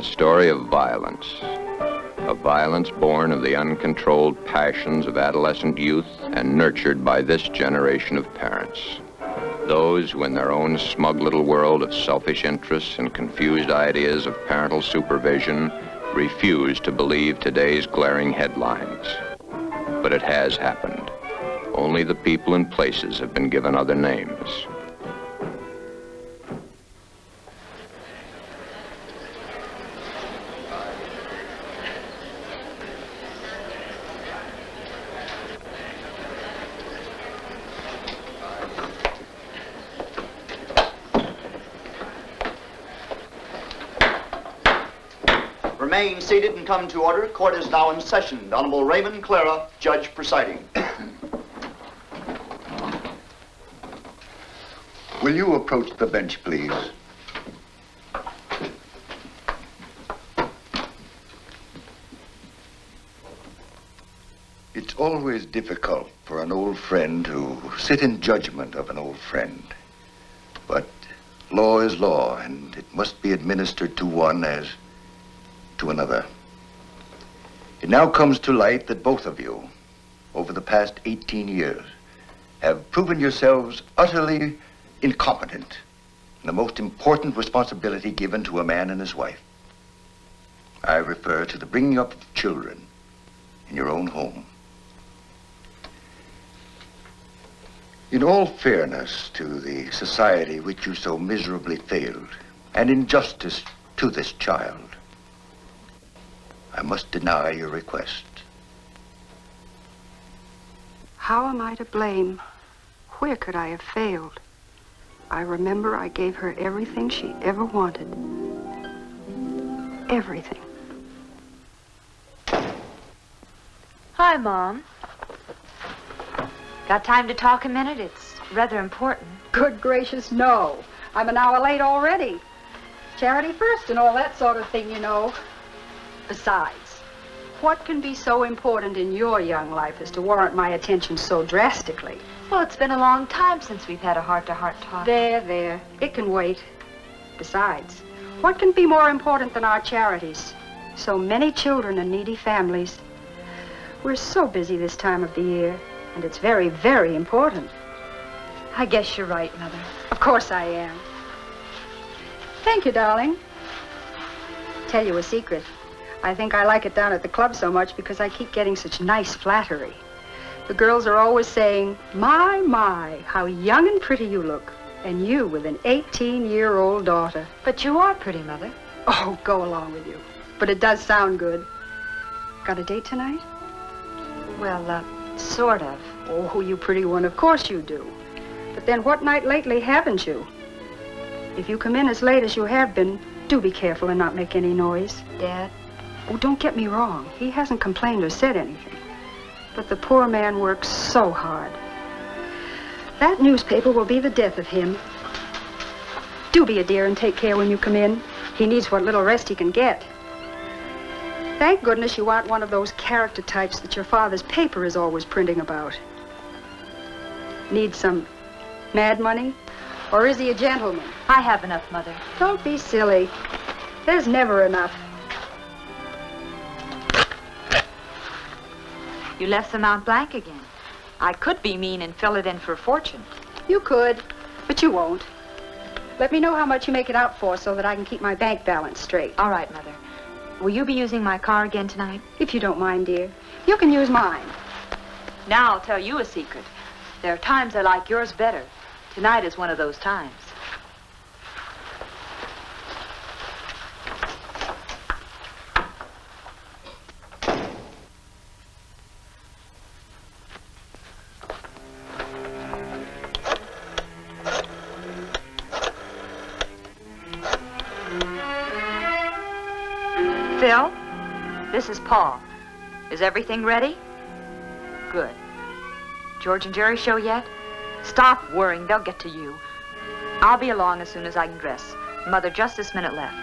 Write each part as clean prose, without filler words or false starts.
story of violence. Of violence born of the uncontrolled passions of adolescent youth and nurtured by this generation of parents. Those who, in their own smug little world of selfish interests and confused ideas of parental supervision, refuse to believe today's glaring headlines. But it has happened. Only the people and places have been given other names. Remain seated and come to order. Court is now in session. The Honorable Raymond Clara, judge presiding. Will you approach the bench, please? It's always difficult for an old friend to sit in judgment of an old friend. But law is law, and it must be administered to one as to another. It now comes to light that both of you, over the past 18 years, have proven yourselves utterly incompetent in the most important responsibility given to a man and his wife. I refer to the bringing up of children in your own home. In all fairness to the society which you so miserably failed, and in justice to this child, I must deny your request. How am I to blame? Where could I have failed? I remember I gave her everything she ever wanted. Everything. Hi, Mom. Got time to talk a minute? It's rather important. Good gracious, no. I'm an hour late already. Charity first and all that sort of thing, you know. Besides, what can be so important in your young life as to warrant my attention so drastically? Well, it's been a long time since we've had a heart-to-heart talk. There. It can wait. Besides, what can be more important than our charities? So many children and needy families. We're so busy this time of the year, and it's very, very important. I guess you're right, Mother. Of course I am. Thank you, darling. Tell you a secret. I think I like it down at the club so much because I keep getting such nice flattery. The girls are always saying, my, how young and pretty you look. And you with an 18-year-old daughter. But you are pretty, Mother. Oh, go along with you. But it does sound good. Got a date tonight? Well, sort of. Oh, you pretty one, of course you do. But then what night lately haven't you? If you come in as late as you have been, do be careful and not make any noise. Dad? Oh, don't get me wrong. He hasn't complained or said anything. But the poor man works so hard. That newspaper will be the death of him. Do be a dear and take care when you come in. He needs what little rest he can get. Thank goodness you aren't one of those character types that your father's paper is always printing about. Need some mad money? Or is he a gentleman? I have enough, Mother. Don't be silly. There's never enough. You left the Mount blank again. I could be mean and fill it in for a fortune. You could, but you won't. Let me know how much you make it out for so that I can keep my bank balance straight. All right, Mother. Will you be using my car again tonight? If you don't mind, dear. You can use mine. Now I'll tell you a secret. There are times I like yours better. Tonight is one of those times. Phil, this is Paul. Is everything ready? Good. George and Jerry show yet? Stop worrying, they'll get to you. I'll be along as soon as I can dress. Mother, just this minute left.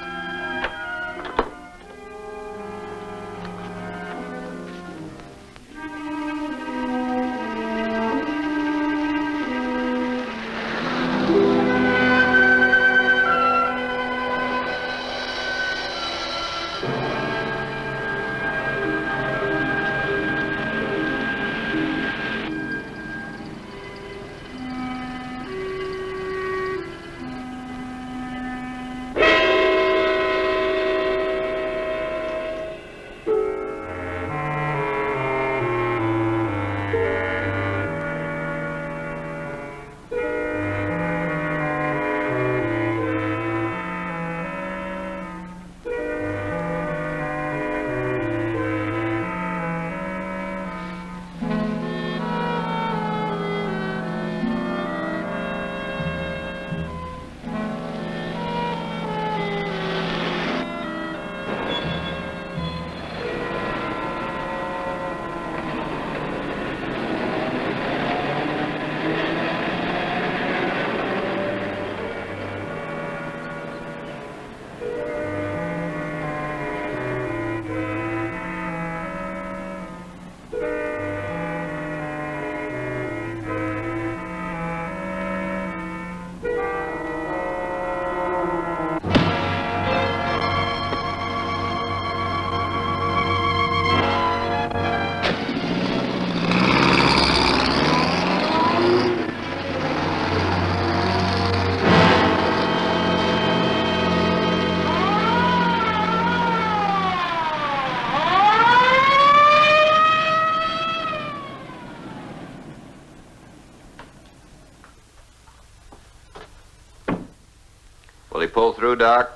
he pull through, Doc?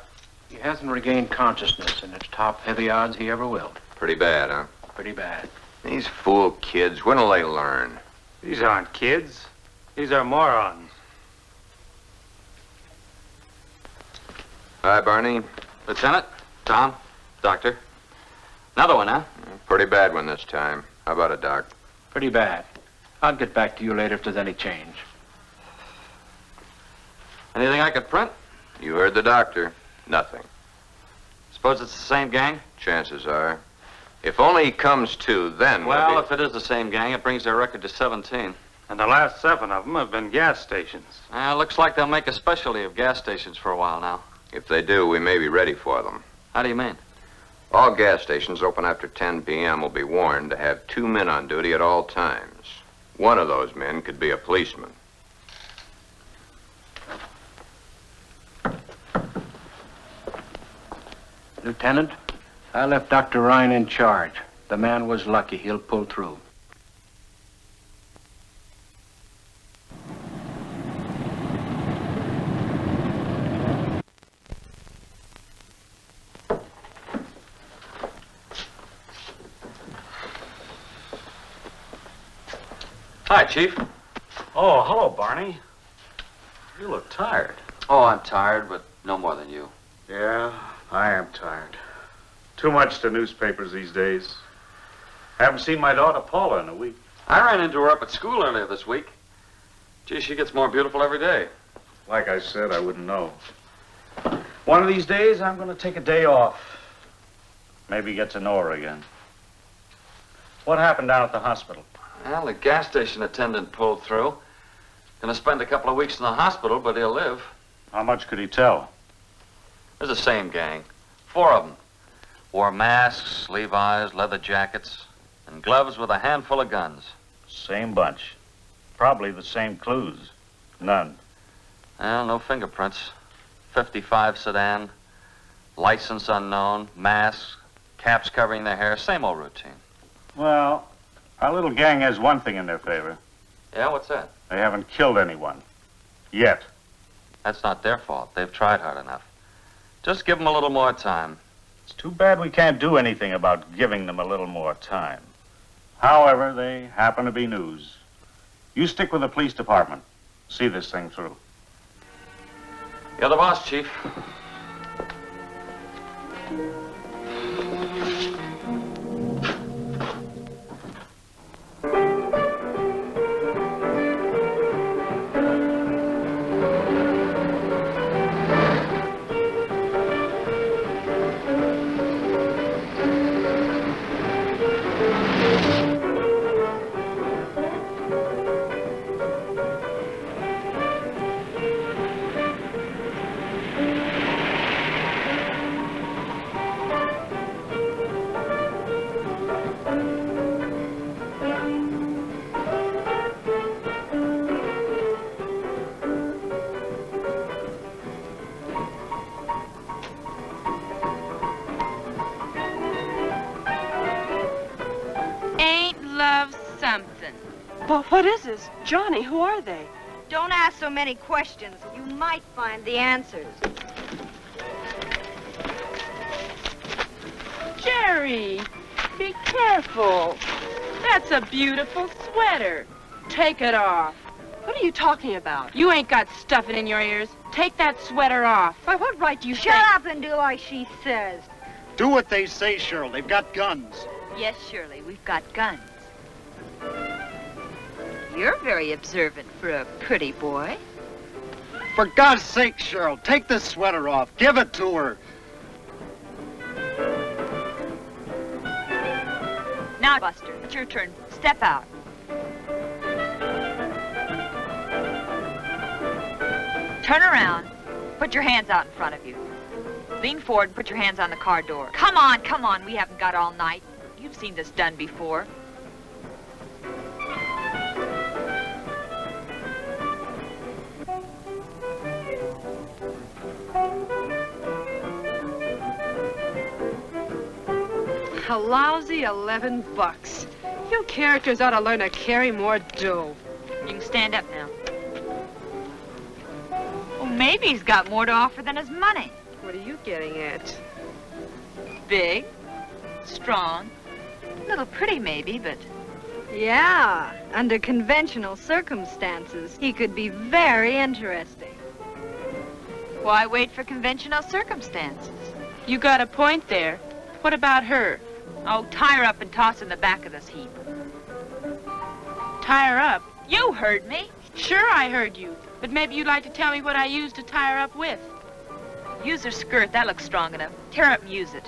He hasn't regained consciousness, and it's top heavy odds he ever will. Pretty bad, huh? Pretty bad. These fool kids, when'll they learn? These aren't kids. These are morons. Hi, Barney. Lieutenant, Tom, Doctor. Another one, huh? Pretty bad one this time. How about it, Doc? Pretty bad. I'll get back to you later if there's any change. Anything I could print? You heard the doctor. Nothing. Suppose it's the same gang? Chances are. If only he comes to, then Well, we'll if it is the same gang, it brings their record to 17. And the last 7 of them have been gas stations. Looks like they'll make a specialty of gas stations for a while now. If they do, we may be ready for them. How do you mean? All gas stations open after 10 p.m. will be warned to have 2 men on duty at all times. One of those men could be a policeman. Lieutenant, I left Dr. Ryan in charge. The man was lucky. He'll pull through. Hi, Chief. Oh, hello, Barney. You look tired. Oh, I'm tired, but no more than you. Yeah, I am tired. Too much to newspapers these days. Haven't seen my daughter Paula in a week. I ran into her up at school earlier this week. Gee, she gets more beautiful every day. Like I said, I wouldn't know. One of these days, I'm going to take a day off. Maybe get to know her again. What happened down at the hospital? Well, the gas station attendant pulled through. Gonna spend a couple of weeks in the hospital, but he'll live. How much could he tell? They're the same gang. 4 of them. Wore masks, Levi's, leather jackets, and gloves with a handful of guns. Same bunch. Probably the same clues. None. Well, no fingerprints. 55 sedan, license unknown, masks, caps covering their hair, same old routine. Well, our little gang has one thing in their favor. Yeah, what's that? They haven't killed anyone. Yet. That's not their fault. They've tried hard enough. Just give them a little more time. It's too bad we can't do anything about giving them a little more time. However, they happen to be news. You stick with the police department. See this thing through. You're the boss, Chief. Well, what is this? Johnny, who are they? Don't ask so many questions. You might find the answers. Jerry, be careful. That's a beautiful sweater. Take it off. What are you talking about? You ain't got stuffing in your ears. Take that sweater off. By what right do you Shut up and do like she says. Do what they say, Cheryl. They've got guns. Yes, Shirley, we've got guns. You're very observant for a pretty boy. For God's sake, Cheryl, take the sweater off. Give it to her. Now, Buster, it's your turn. Step out. Turn around. Put your hands out in front of you. Lean forward and put your hands on the car door. Come on. We haven't got all night. You've seen this done before. A lousy $11. You characters ought to learn to carry more dough. You can stand up now. Oh, maybe he's got more to offer than his money. What are you getting at? Big, strong, a little pretty maybe, but... Yeah, under conventional circumstances, he could be very interesting. Why wait for conventional circumstances? You got a point there. What about her? Oh, tie her up and toss her in the back of this heap. Tie her up? You heard me. Sure, I heard you. But maybe you'd like to tell me what I used to tie her up with. Use her skirt. That looks strong enough. Tear up and use it.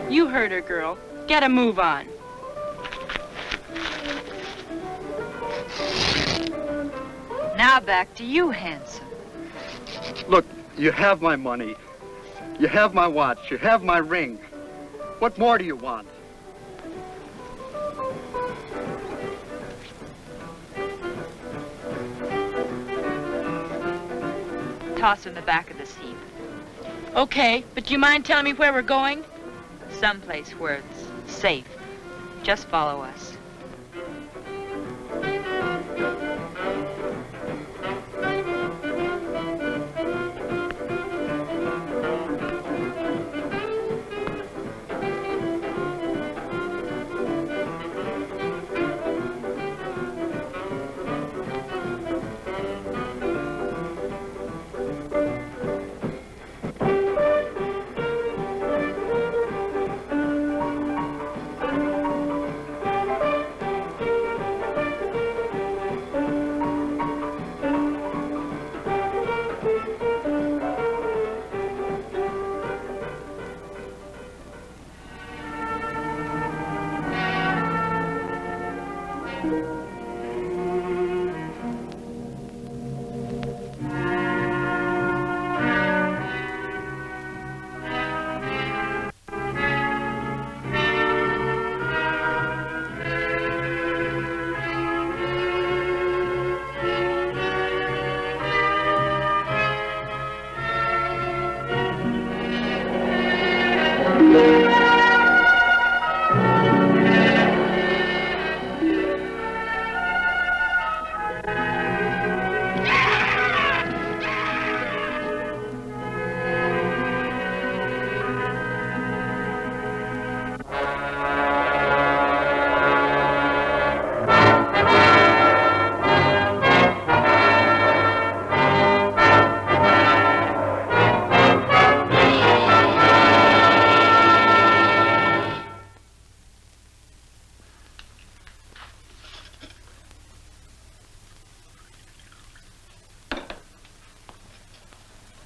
You heard her, girl. Get a move on. Now back to you, handsome. Look, you have my money. You have my watch. You have my ring. What more do you want? Toss her in the back of this heap. Okay, but do you mind telling me where we're going? Someplace where it's safe. Just follow us.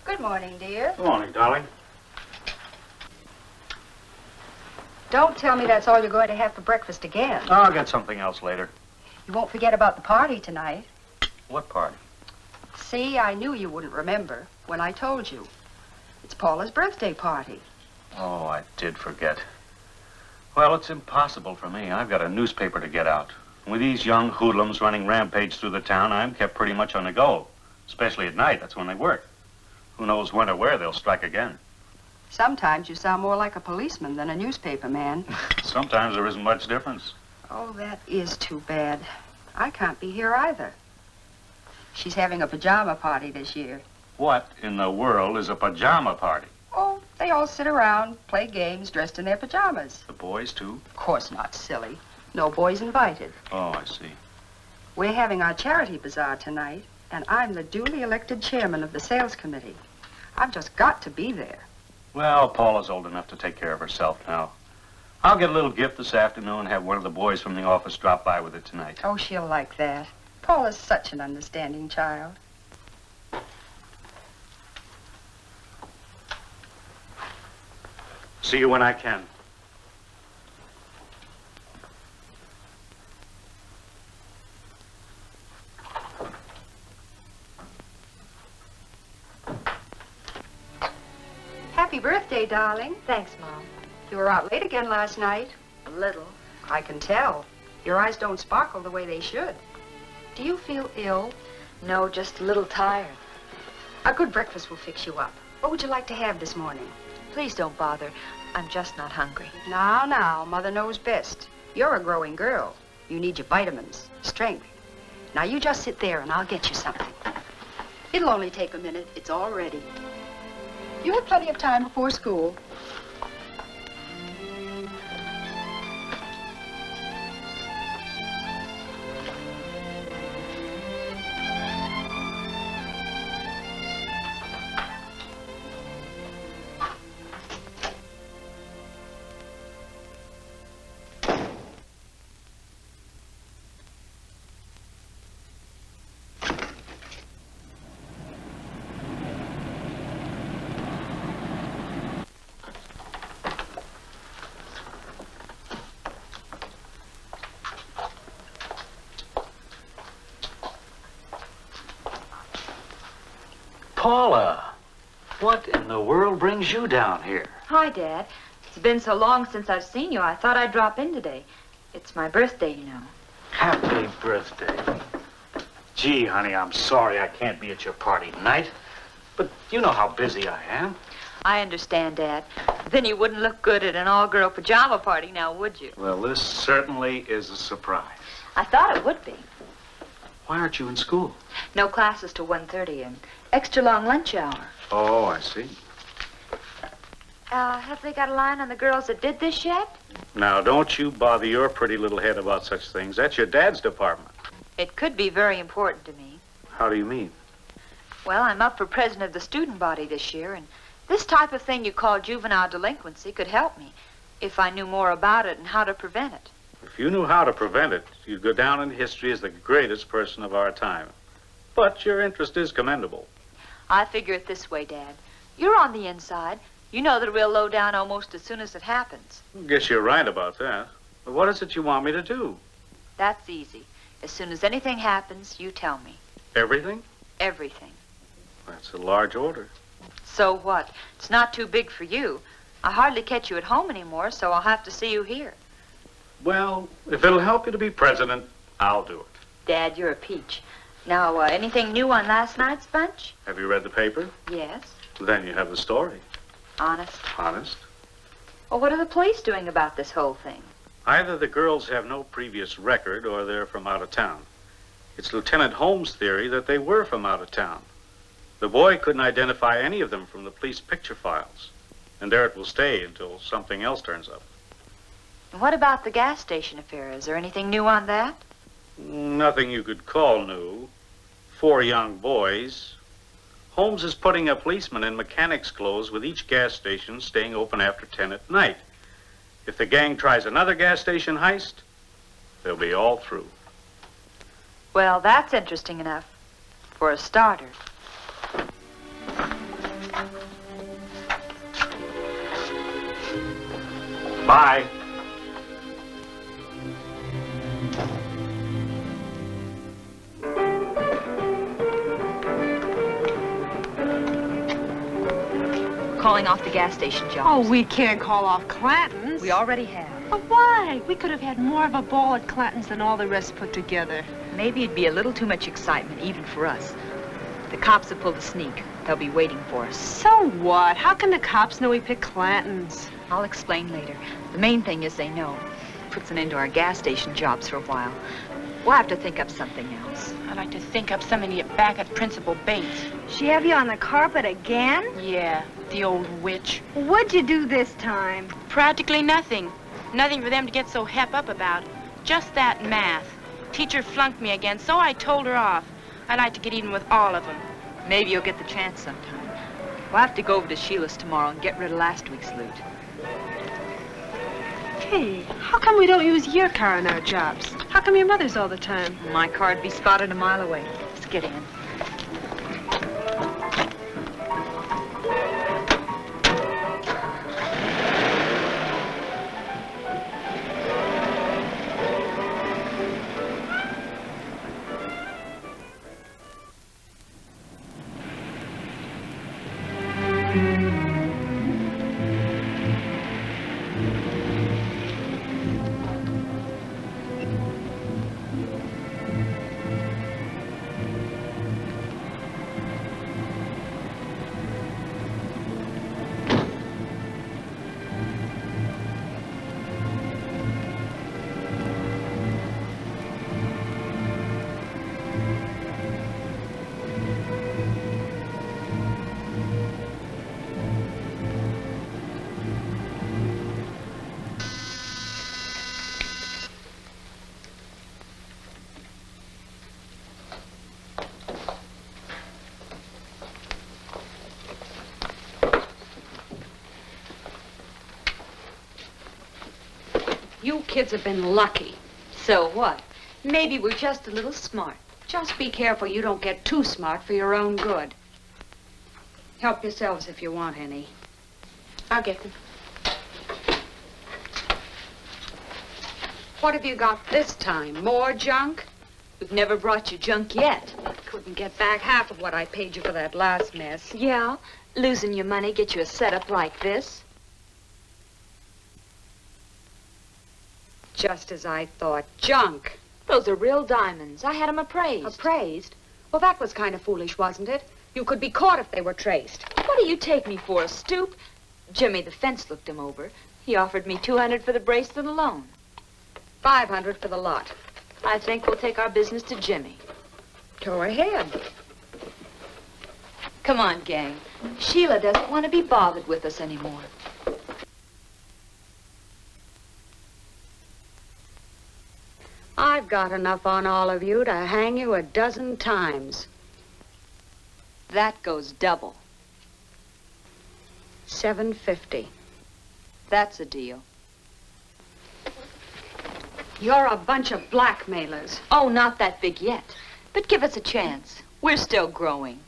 Good morning, dear. Good morning, darling. Don't tell me that's all you're going to have for breakfast again. Oh, I'll get something else later. You won't forget about the party tonight. What party? See, I knew you wouldn't remember when I told you. It's Paula's birthday party. Oh, I did forget. Well, it's impossible for me. I've got a newspaper to get out. With these young hoodlums running rampage through the town, I'm kept pretty much on the go. Especially at night, that's when they work. Who knows when or where they'll strike again. Sometimes you sound more like a policeman than a newspaper man. Sometimes there isn't much difference. Oh, that is too bad. I can't be here either. She's having a pajama party this year. What in the world is a pajama party? Oh, they all sit around, play games, dressed in their pajamas. The boys, too? Of course not, silly. No boys invited. Oh, I see. We're having our charity bazaar tonight, and I'm the duly elected chairman of the sales committee. I've just got to be there. Well, Paula's old enough to take care of herself now. I'll get a little gift this afternoon and have one of the boys from the office drop by with it tonight. Oh, she'll like that. Paula's such an understanding child. See you when I can. Happy birthday, darling. Thanks, Mom. You were out late again last night. A little. I can tell. Your eyes don't sparkle the way they should. Do you feel ill? No, just a little tired. A good breakfast will fix you up. What would you like to have this morning? Please don't bother. I'm just not hungry. Now, Mother knows best. You're a growing girl. You need your vitamins, strength. Now, you just sit there and I'll get you something. It'll only take a minute. It's all ready. You have plenty of time before school. Paula, what in the world brings you down here? Hi, Dad. It's been so long since I've seen you, I thought I'd drop in today. It's my birthday, you know. Happy birthday. Gee, honey, I'm sorry I can't be at your party tonight, but you know how busy I am. I understand, Dad. Then you wouldn't look good at an all-girl pajama party now, would you? Well, this certainly is a surprise. I thought it would be. Why aren't you in school? No classes till 1:30 and extra long lunch hour. Oh, I see. Have they got a line on the girls that did this yet? Now, don't you bother your pretty little head about such things. That's your dad's department. It could be very important to me. How do you mean? Well, I'm up for president of the student body this year, and this type of thing you call juvenile delinquency could help me if I knew more about it and how to prevent it. If you knew how to prevent it, you'd go down in history as the greatest person of our time. But your interest is commendable. I figure it this way, Dad. You're on the inside. You know that we'll low down almost as soon as it happens. Guess you're right about that. But what is it you want me to do? That's easy. As soon as anything happens, you tell me. Everything? Everything. That's a large order. So what? It's not too big for you. I hardly catch you at home anymore, so I'll have to see you here. Well, if it'll help you to be president, I'll do it. Dad, you're a peach. Now, anything new on last night's bunch? Have you read the paper? Yes. Then you have the story. Honest? Honest? Well, what are the police doing about this whole thing? Either the girls have no previous record or they're from out of town. It's Lieutenant Holmes' theory that they were from out of town. The boy couldn't identify any of them from the police picture files. And there it will stay until something else turns up. And what about the gas station affair? Is there anything new on that? Nothing you could call new. 4 young boys. Holmes is putting a policeman in mechanic's clothes with each gas station staying open after 10 at night. If the gang tries another gas station heist, they'll be all through. Well, that's interesting enough. For a starter. Bye. Calling off the gas station jobs. Oh, we can't call off Clanton's. We already have. But why? We could have had more of a ball at Clanton's than all the rest put together. Maybe it'd be a little too much excitement, even for us. The cops have pulled a sneak. They'll be waiting for us. So what? How can the cops know we picked Clanton's? I'll explain later. The main thing is they know. Puts an end to our gas station jobs for a while. We'll have to think up something else. I'd like to think up something to get back at Principal Bates. She have you on the carpet again? Yeah, the old witch. What'd you do this time? Practically nothing. Nothing for them to get so hep up about. Just that math. Teacher flunked me again, so I told her off. I'd like to get even with all of them. Maybe you'll get the chance sometime. We'll have to go over to Sheila's tomorrow and get rid of last week's loot. Hey, how come we don't use your car in our jobs? How come your mother's all the time? My car'd be spotted a mile away. Let's get in. kids have been lucky. So what? Maybe we're just a little smart. Just be careful you don't get too smart for your own good. Help yourselves if you want any. I'll get them. What have you got this time? More junk? We've never brought you junk yet. Couldn't get back half of what I paid you for that last mess. Yeah, losing your money get you a setup like this. Just as I thought. Junk. Those are real diamonds. I had them appraised. Appraised? Well, that was kind of foolish, wasn't it? You could be caught if they were traced. What do you take me for, a stoop? Jimmy the fence looked them over. He offered me $200 for the bracelet alone. $500 for the lot. I think we'll take our business to Jimmy. Go ahead. Come on, gang. Sheila doesn't want to be bothered with us anymore. I've got enough on all of you to hang you a dozen times. That goes double. $750. That's a deal. You're a bunch of blackmailers. Oh, not that big yet. But give us a chance. We're still growing.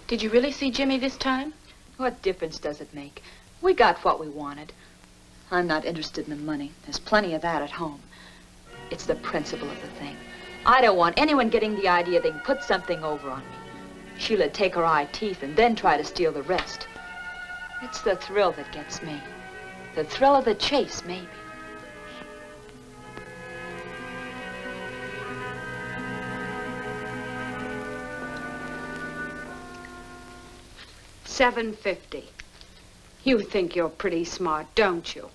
Did you really see Jimmy this time? What difference does it make? We got what we wanted. I'm not interested in the money. There's plenty of that at home. It's the principle of the thing. I don't want anyone getting the idea they can put something over on me. Sheila'd take her eye teeth and then try to steal the rest. It's the thrill that gets me. The thrill of the chase, maybe. $750. You think you're pretty smart, don't you?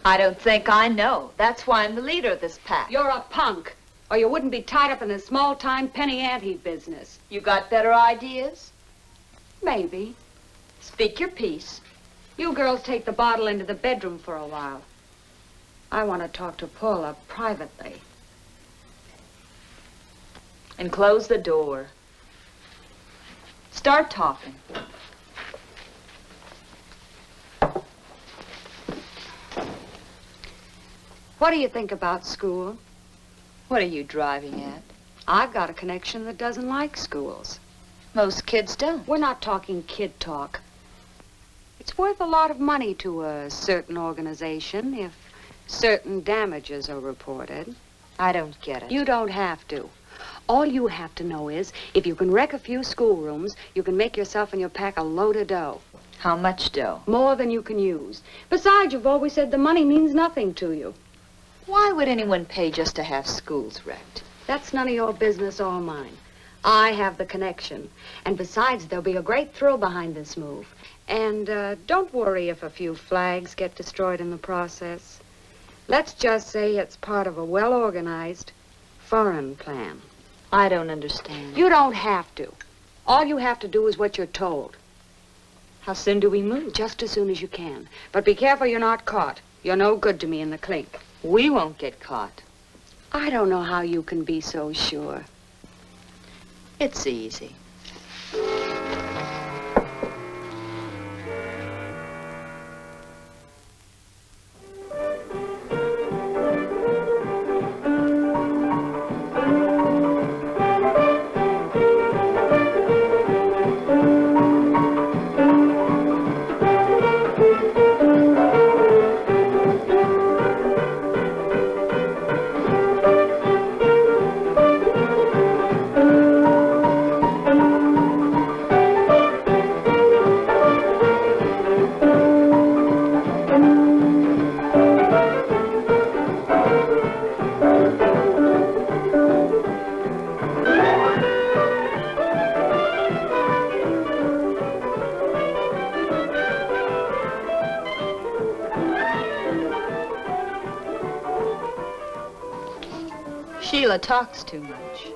I don't think I know. That's why I'm the leader of this pack. You're a punk, or you wouldn't be tied up in this small-time penny ante business. You got better ideas? Maybe. Speak your piece. You girls take the bottle into the bedroom for a while. I want to talk to Paula privately. And close the door. Start talking. What do you think about school? What are you driving at? I've got a connection that doesn't like schools. Most kids don't. We're not talking kid talk. It's worth a lot of money to a certain organization if certain damages are reported. I don't get it. You don't have to. All you have to know is, if you can wreck a few schoolrooms, you can make yourself and your pack a load of dough. How much dough? More than you can use. Besides, you've always said the money means nothing to you. Why would anyone pay just to have schools wrecked? That's none of your business or mine. I have the connection. And besides, there'll be a great thrill behind this move. And don't worry if a few flags get destroyed in the process. Let's just say it's part of a well-organized foreign plan. I don't understand. You don't have to. All you have to do is what you're told. How soon do we move? Just as soon as you can. But be careful you're not caught. You're no good to me in the clink. We won't get caught. I don't know how you can be so sure. It's easy. Sheila talks too much.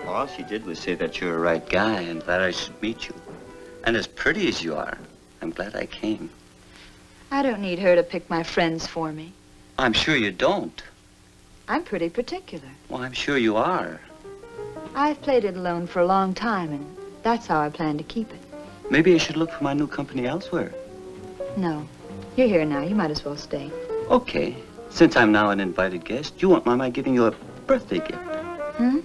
All she did was say that you're a right guy and that I should meet you. And as pretty as you are, I'm glad I came. I don't need her to pick my friends for me. I'm sure you don't. I'm pretty particular. Well, I'm sure you are. I've played it alone for a long time, and that's how I plan to keep it. Maybe I should look for my new company elsewhere. No. You're here now. You might as well stay. Okay. Since I'm now an invited guest, you won't mind my giving you a birthday gift. Hmm?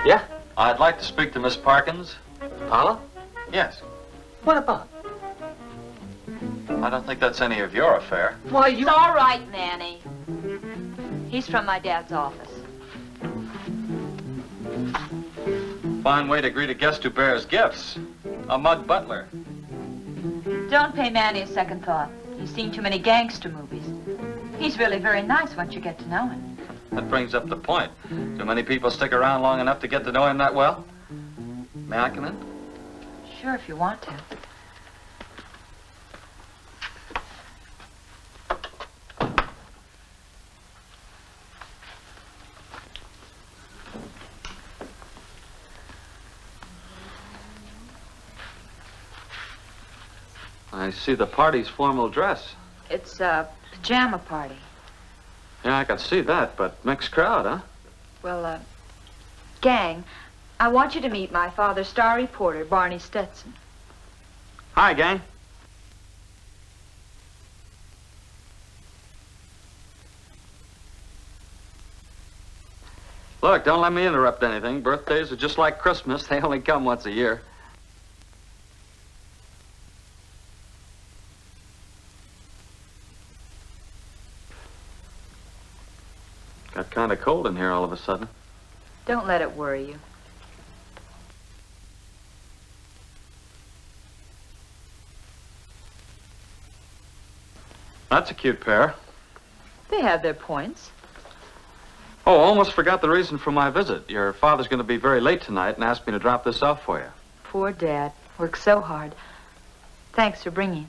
Yeah? I'd like to speak to Miss Parkins. Paula? Yes. What about? I don't think that's any of your affair. Why, you... It's all right, Manny. He's from my dad's office. Fine way to greet a guest who bears gifts. A mud butler. Don't pay Manny a second thought. He's seen too many gangster movies. He's really very nice once you get to know him. That brings up the point. Do many people stick around long enough to get to know him that well? May I come in? Sure, if you want to. I see the party's formal dress. It's a pajama party. Yeah, I can see that, but mixed crowd, huh? Well, gang, I want you to meet my father's star reporter, Barney Stetson. Hi, gang. Look, don't let me interrupt anything. Birthdays are just like Christmas. They only come once a year. Got kind of cold in here all of a sudden. Don't let it worry you. That's a cute pair. They have their points. Oh, almost forgot the reason for my visit. Your father's going to be very late tonight and asked me to drop this off for you. Poor Dad. Worked so hard. Thanks for bringing.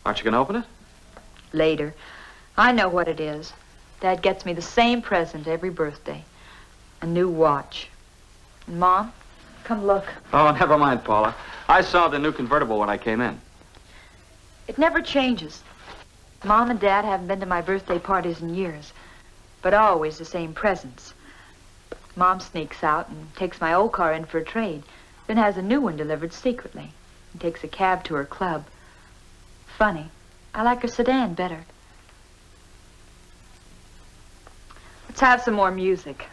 Aren't you going to open it? Later. I know what it is. Dad gets me the same present every birthday. A new watch. And Mom, come look. Oh, never mind, Paula. I saw the new convertible when I came in. It never changes. Mom and Dad haven't been to my birthday parties in years, but always the same presents. Mom sneaks out and takes my old car in for a trade, then has a new one delivered secretly and takes a cab to her club. Funny, I like her sedan better. Let's have some more music.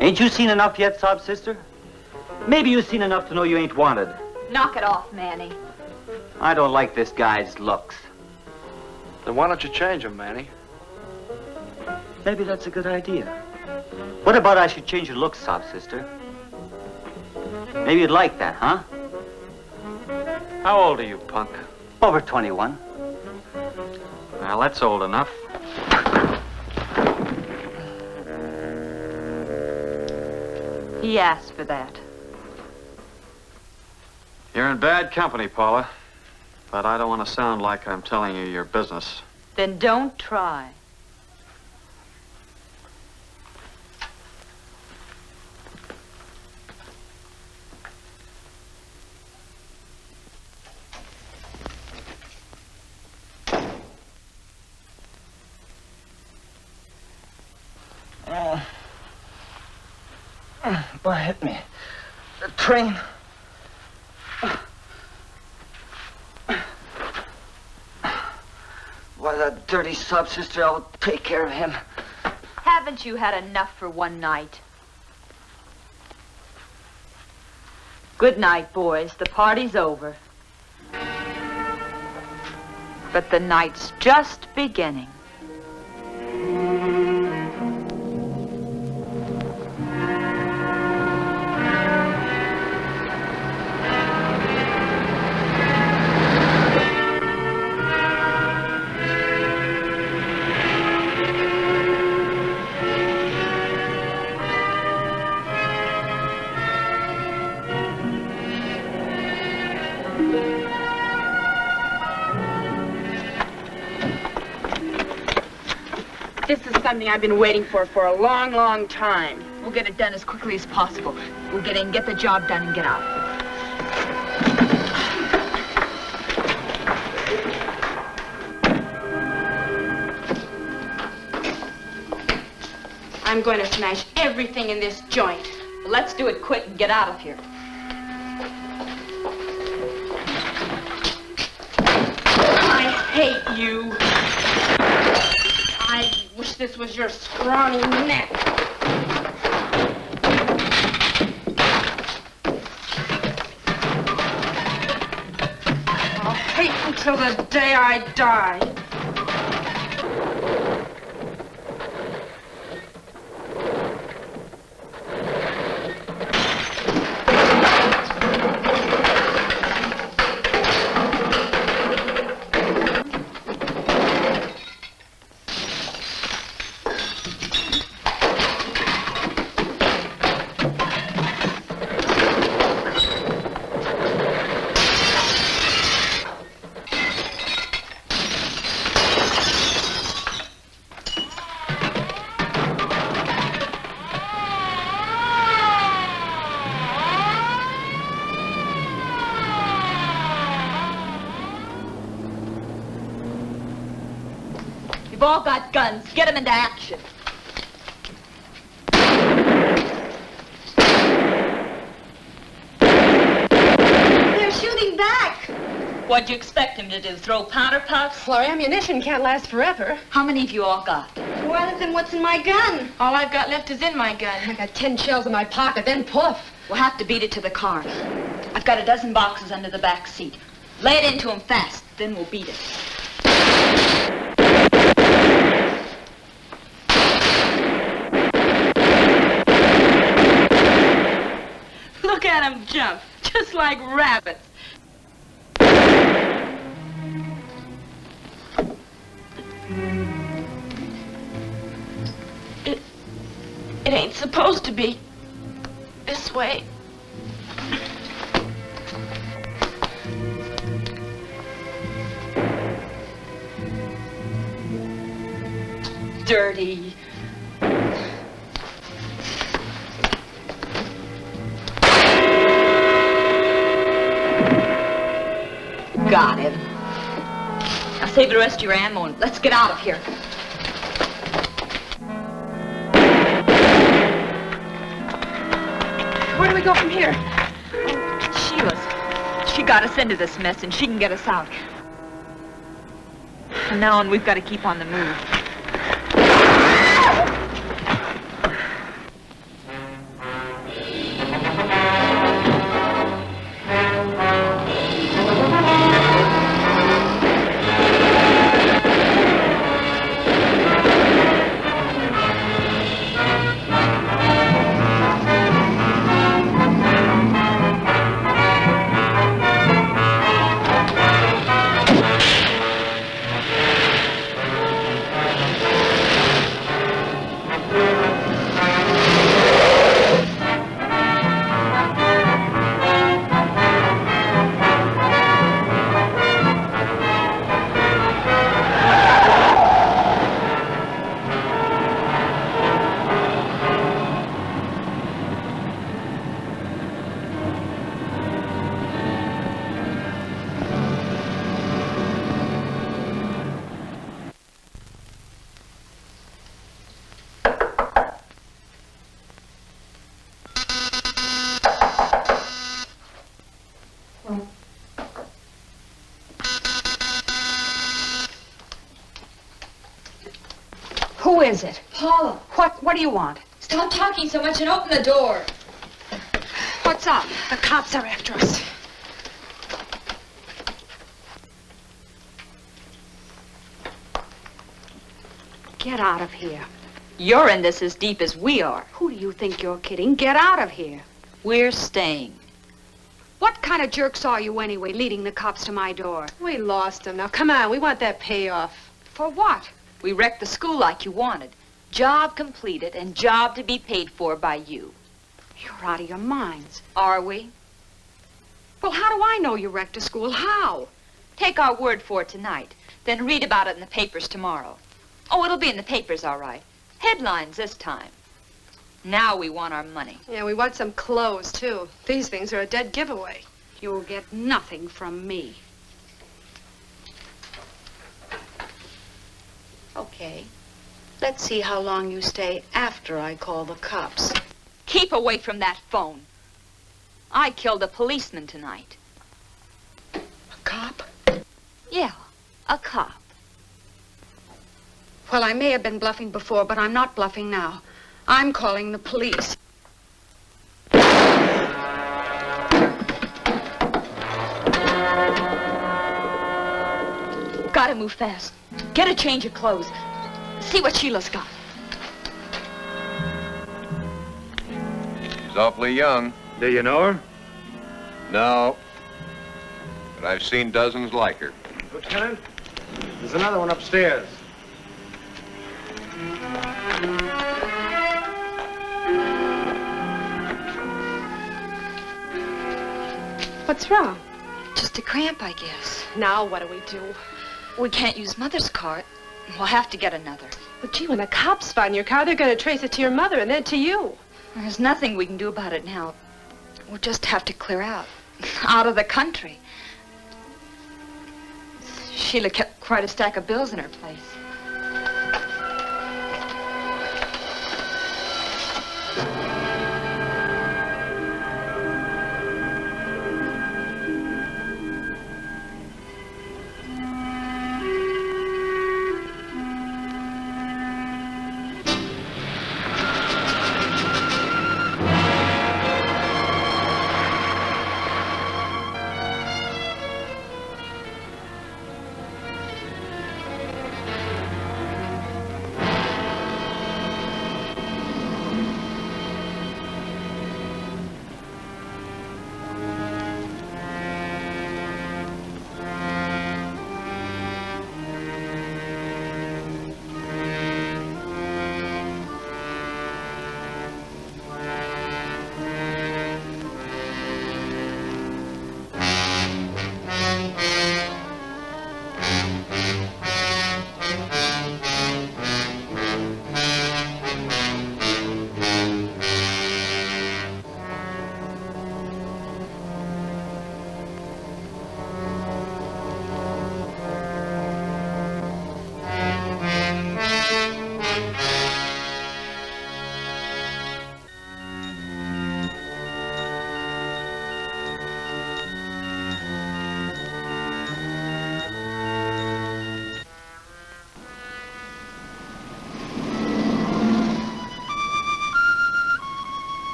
Ain't you seen enough yet, sob sister? Maybe you've seen enough to know you ain't wanted. Knock it off, Manny. I don't like this guy's looks. Then why don't you change him, Manny? Maybe that's a good idea. What about I should change your looks, sob sister? Maybe you'd like that, huh? How old are you, punk? Over 21. Well, that's old enough. He asked for that. You're in bad company, Paula. But I don't want to sound like I'm telling you your business. Then don't try. What hit me? The train. Why, that dirty sub-sister, I'll take care of him. Haven't you had enough for one night? Good night, boys. The party's over. But the night's just beginning. This is something I've been waiting for a long, long time. We'll get it done as quickly as possible. We'll get in, get the job done, and get out. I'm going to smash everything in this joint. Well, let's do it quick and get out of here. I hate you. I wish this was your scrawny neck. I'll hate until the day I die. You've all got guns. Get them into action. They're shooting back. What'd you expect him to do? Throw powder puffs? Well, our ammunition can't last forever. How many have you all got? Well, then what's in my gun? All I've got left is in my gun. I got 10 shells in my pocket, then poof. We'll have to beat it to the car. I've got a dozen boxes under the back seat. Lay it into him fast, then we'll beat it. Look at them jump, just like rabbits. It ain't supposed to be this way. Dirty. Got him. Now save the rest of your ammo and let's get out of here. Where do we go from here? Sheila's. She got us into this mess and she can get us out. From now on, we've got to keep on the move. is it? Paula. What do you want? Stop talking so much and open the door. What's up? The cops are after us. Get out of here. You're in this as deep as we are. Who do you think you're kidding? Get out of here. We're staying. What kind of jerks are you anyway, leading the cops to my door? We lost him. Now, come on. We want that payoff. For what? We wrecked the school like you wanted. Job completed and job to be paid for by you. You're out of your minds. Are we? Well, how do I know you wrecked a school? How? Take our word for it tonight, then read about it in the papers tomorrow. Oh, it'll be in the papers, all right. Headlines this time. Now we want our money. Yeah, we want some clothes, too. These things are a dead giveaway. You'll get nothing from me. Okay. Let's see how long you stay after I call the cops. Keep away from that phone. I killed a policeman tonight. A cop? Yeah, a cop. Well, I may have been bluffing before, but I'm not bluffing now. I'm calling the police. Gotta move fast. Get a change of clothes. See what Sheila's got. She's awfully young. Do you know her? No. But I've seen dozens like her. Lieutenant, there's another one upstairs. What's wrong? Just a cramp, I guess. Now what do we do? We can't use Mother's cart. We'll have to get another. But gee, when the cops find your car, they're going to trace it to your mother and then to you. There's nothing we can do about it now. We'll just have to clear out. Out of the country. Sheila kept quite a stack of bills in her place.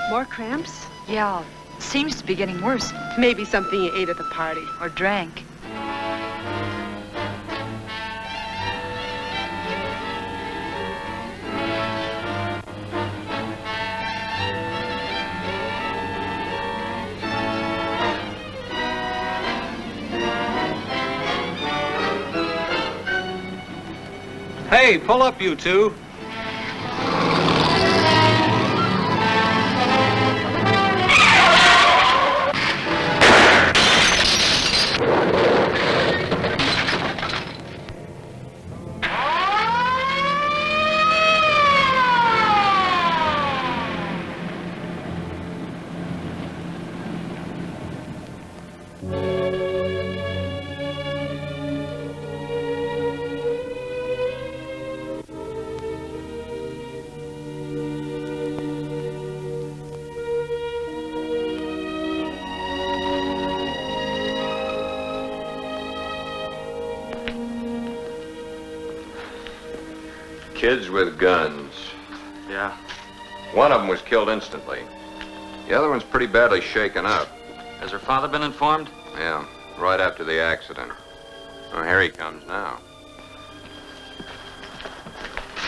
More cramps? Yeah, seems to be getting worse. Maybe something you ate at the party. Or drank. Hey, pull up, you two. Kids with guns. Yeah. One of them was killed instantly. The other one's pretty badly shaken up. Has her father been informed? Yeah, right after the accident. Oh, here he comes now.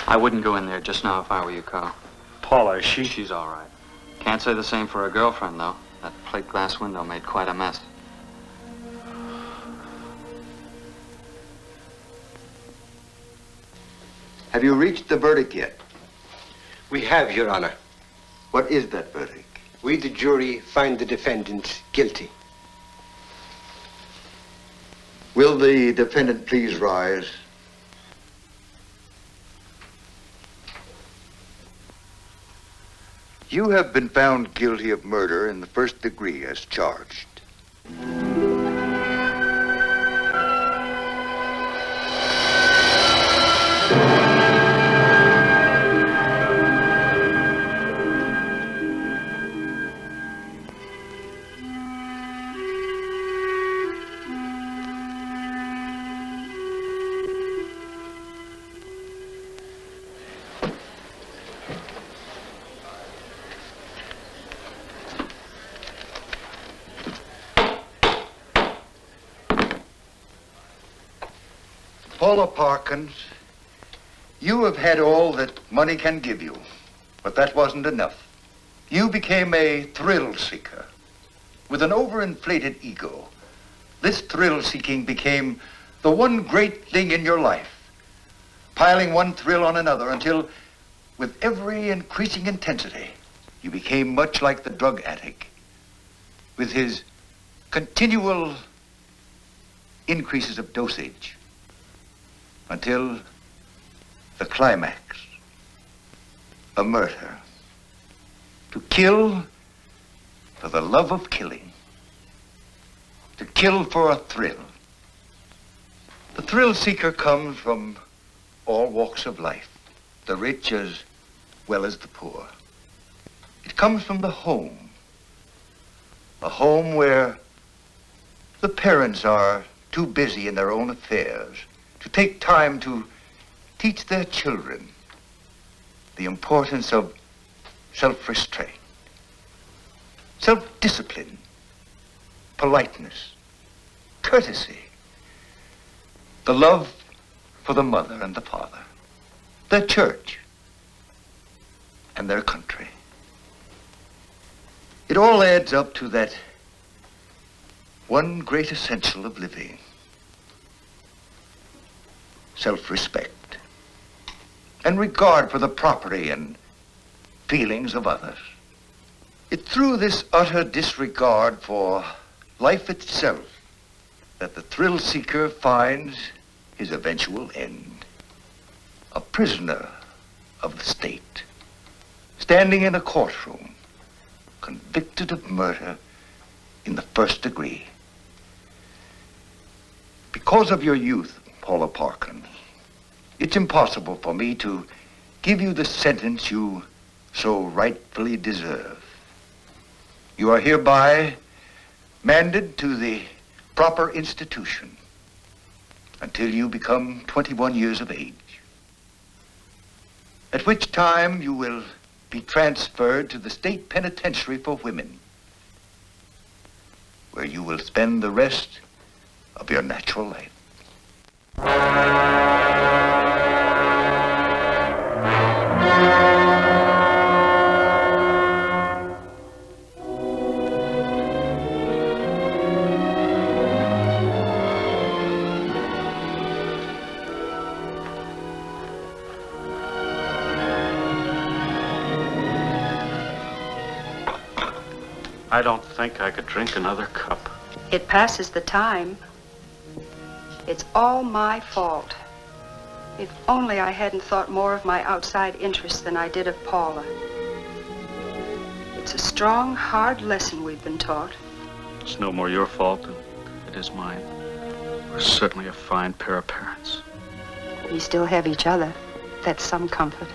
I wouldn't go in there just now if I were you, Carl. Paula, is she? She's all right. Can't say the same for her girlfriend, though. That plate glass window made quite a mess. Have you reached the verdict yet? We have, Your Honor. What is that verdict? We, the jury, find the defendant guilty. Will the defendant please rise? You have been found guilty of murder in the first degree as charged. Paula Parkins, you have had all that money can give you, but that wasn't enough. You became a thrill seeker. With an overinflated ego, this thrill seeking became the one great thing in your life, piling one thrill on another until, with every increasing intensity, you became much like the drug addict, with his continual increases of dosage, until the climax, a murder. To kill for the love of killing. To kill for a thrill. The thrill seeker comes from all walks of life, the rich as well as the poor. It comes from the home. A home where the parents are too busy in their own affairs to take time to teach their children the importance of self-restraint, self-discipline, politeness, courtesy, the love for the mother and the father, their church, and their country. It all adds up to that one great essential of living, self-respect, and regard for the property and feelings of others. It's through this utter disregard for life itself that the thrill seeker finds his eventual end. A prisoner of the state, standing in a courtroom, convicted of murder in the first degree. Because of your youth, Paula Parkins, it's impossible for me to give you the sentence you so rightfully deserve. You are hereby manded to the proper institution until you become 21 years of age, at which time you will be transferred to the state penitentiary for women, where you will spend the rest of your natural life. I don't think I could drink another cup. It passes the time. It's all my fault. If only I hadn't thought more of my outside interests than I did of Paula. It's a strong, hard lesson we've been taught. It's no more your fault than it is mine. We're certainly a fine pair of parents. We still have each other. That's some comfort.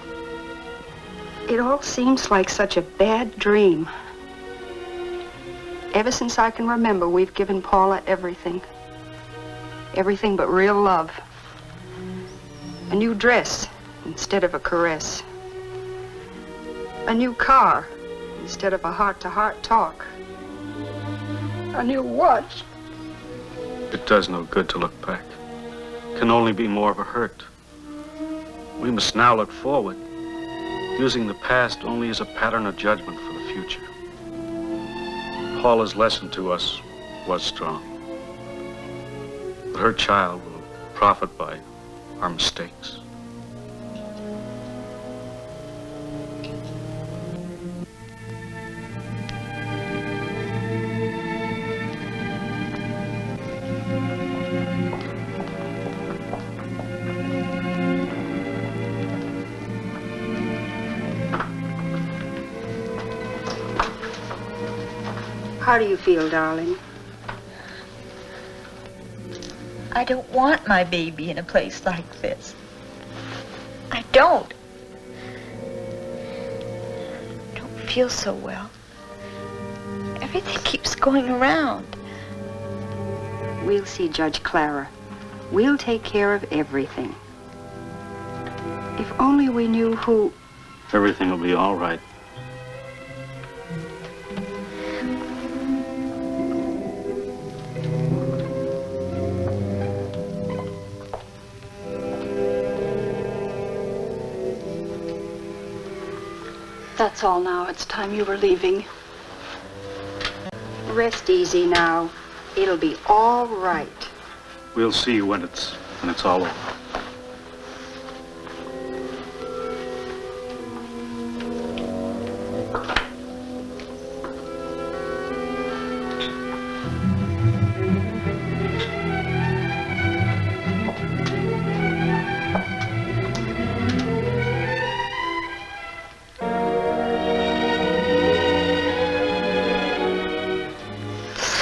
It all seems like such a bad dream. Ever since I can remember, we've given Paula everything. Everything but real love. A new dress, instead of a caress. A new car instead of a heart-to-heart talk. A new watch. It does no good to look back. Can only be more of a hurt. We must now look forward, using the past only as a pattern of judgment for the future. Paula's lesson to us was strong, but her child will profit by our mistakes. How do you feel, darling? I don't want my baby in a place like this. I don't. I don't feel so well. Everything keeps going around. We'll see Judge Clara. We'll take care of everything. If only we knew who... Everything will be all right. That's all now. It's time you were leaving. Rest easy now. It'll be all right. We'll see when it's all over.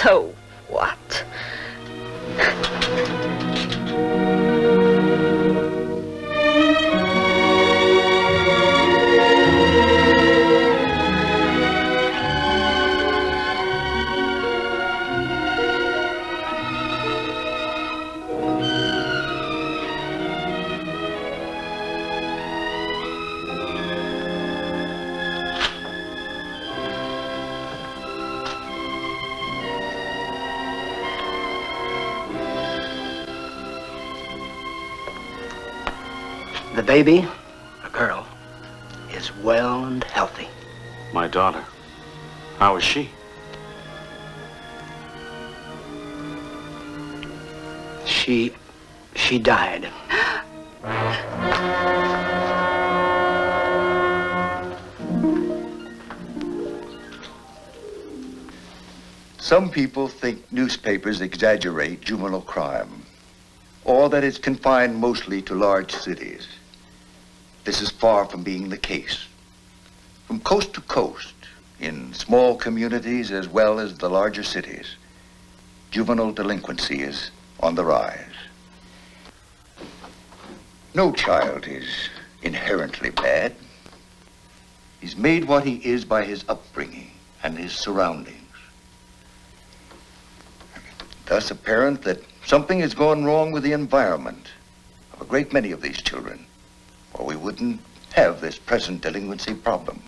So what? The baby, a girl, is well and healthy. My daughter, how is she? She died. Some people think newspapers exaggerate juvenile crime, or that it's confined mostly to large cities. This is far from being the case. From coast to coast, in small communities as well as the larger cities, juvenile delinquency is on the rise. No child is inherently bad. He's made what he is by his upbringing and his surroundings. Thus apparent that something has gone wrong with the environment of a great many of these children, or we wouldn't have this present delinquency problem.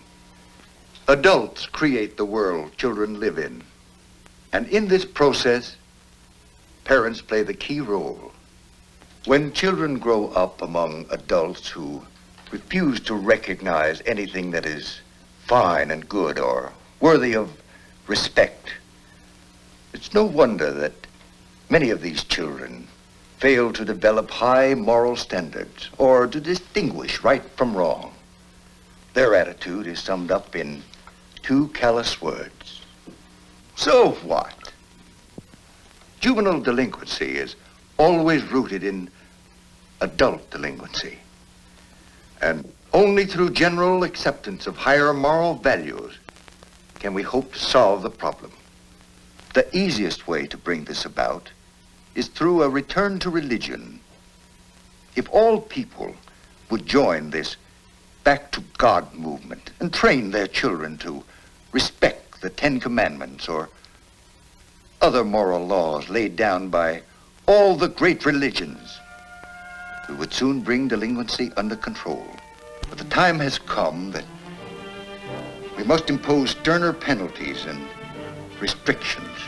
Adults create the world children live in. And in this process, parents play the key role. When children grow up among adults who refuse to recognize anything that is fine and good or worthy of respect, it's no wonder that many of these children fail to develop high moral standards or to distinguish right from wrong. Their attitude is summed up in two callous words. So what? Juvenile delinquency is always rooted in adult delinquency. And only through general acceptance of higher moral values can we hope to solve the problem. The easiest way to bring this about is through a return to religion. If all people would join this back to God movement and train their children to respect the Ten Commandments or other moral laws laid down by all the great religions, we would soon bring delinquency under control. But the time has come that we must impose sterner penalties and restrictions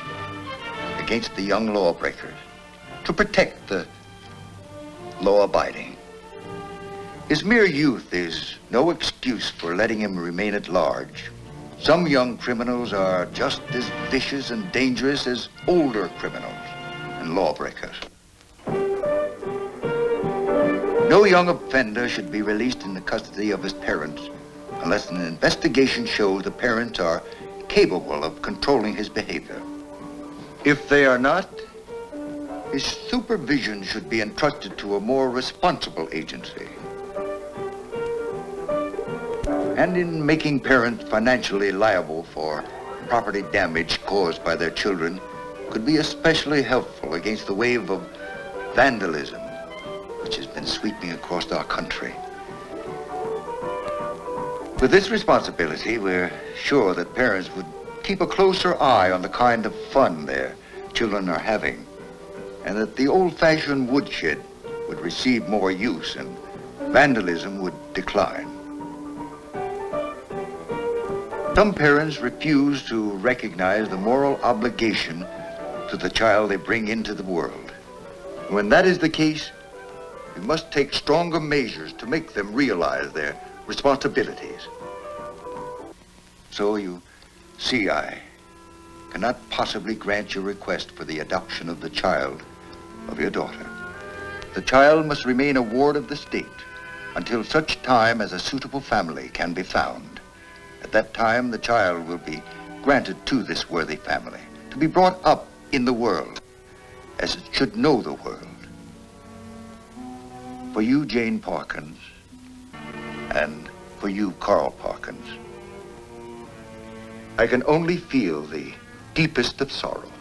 against the young lawbreakers to protect the law-abiding. His mere youth is no excuse for letting him remain at large. Some young criminals are just as vicious and dangerous as older criminals and lawbreakers. No young offender should be released in the custody of his parents unless an investigation shows the parents are capable of controlling his behavior. If they are not, his supervision should be entrusted to a more responsible agency. And in making parents financially liable for property damage caused by their children could be especially helpful against the wave of vandalism which has been sweeping across our country. With this responsibility, we're sure that parents would keep a closer eye on the kind of fun their children are having, and that the old-fashioned woodshed would receive more use and vandalism would decline. Some parents refuse to recognize the moral obligation to the child they bring into the world. When that is the case, we must take stronger measures to make them realize their responsibilities. So you see, I cannot possibly grant your request for the adoption of the child of your daughter. The child must remain a ward of the state until such time as a suitable family can be found. At that time, the child will be granted to this worthy family to be brought up in the world as it should know the world. For you, Jane Parkins, and for you, Carl Parkins, I can only feel the deepest of sorrow.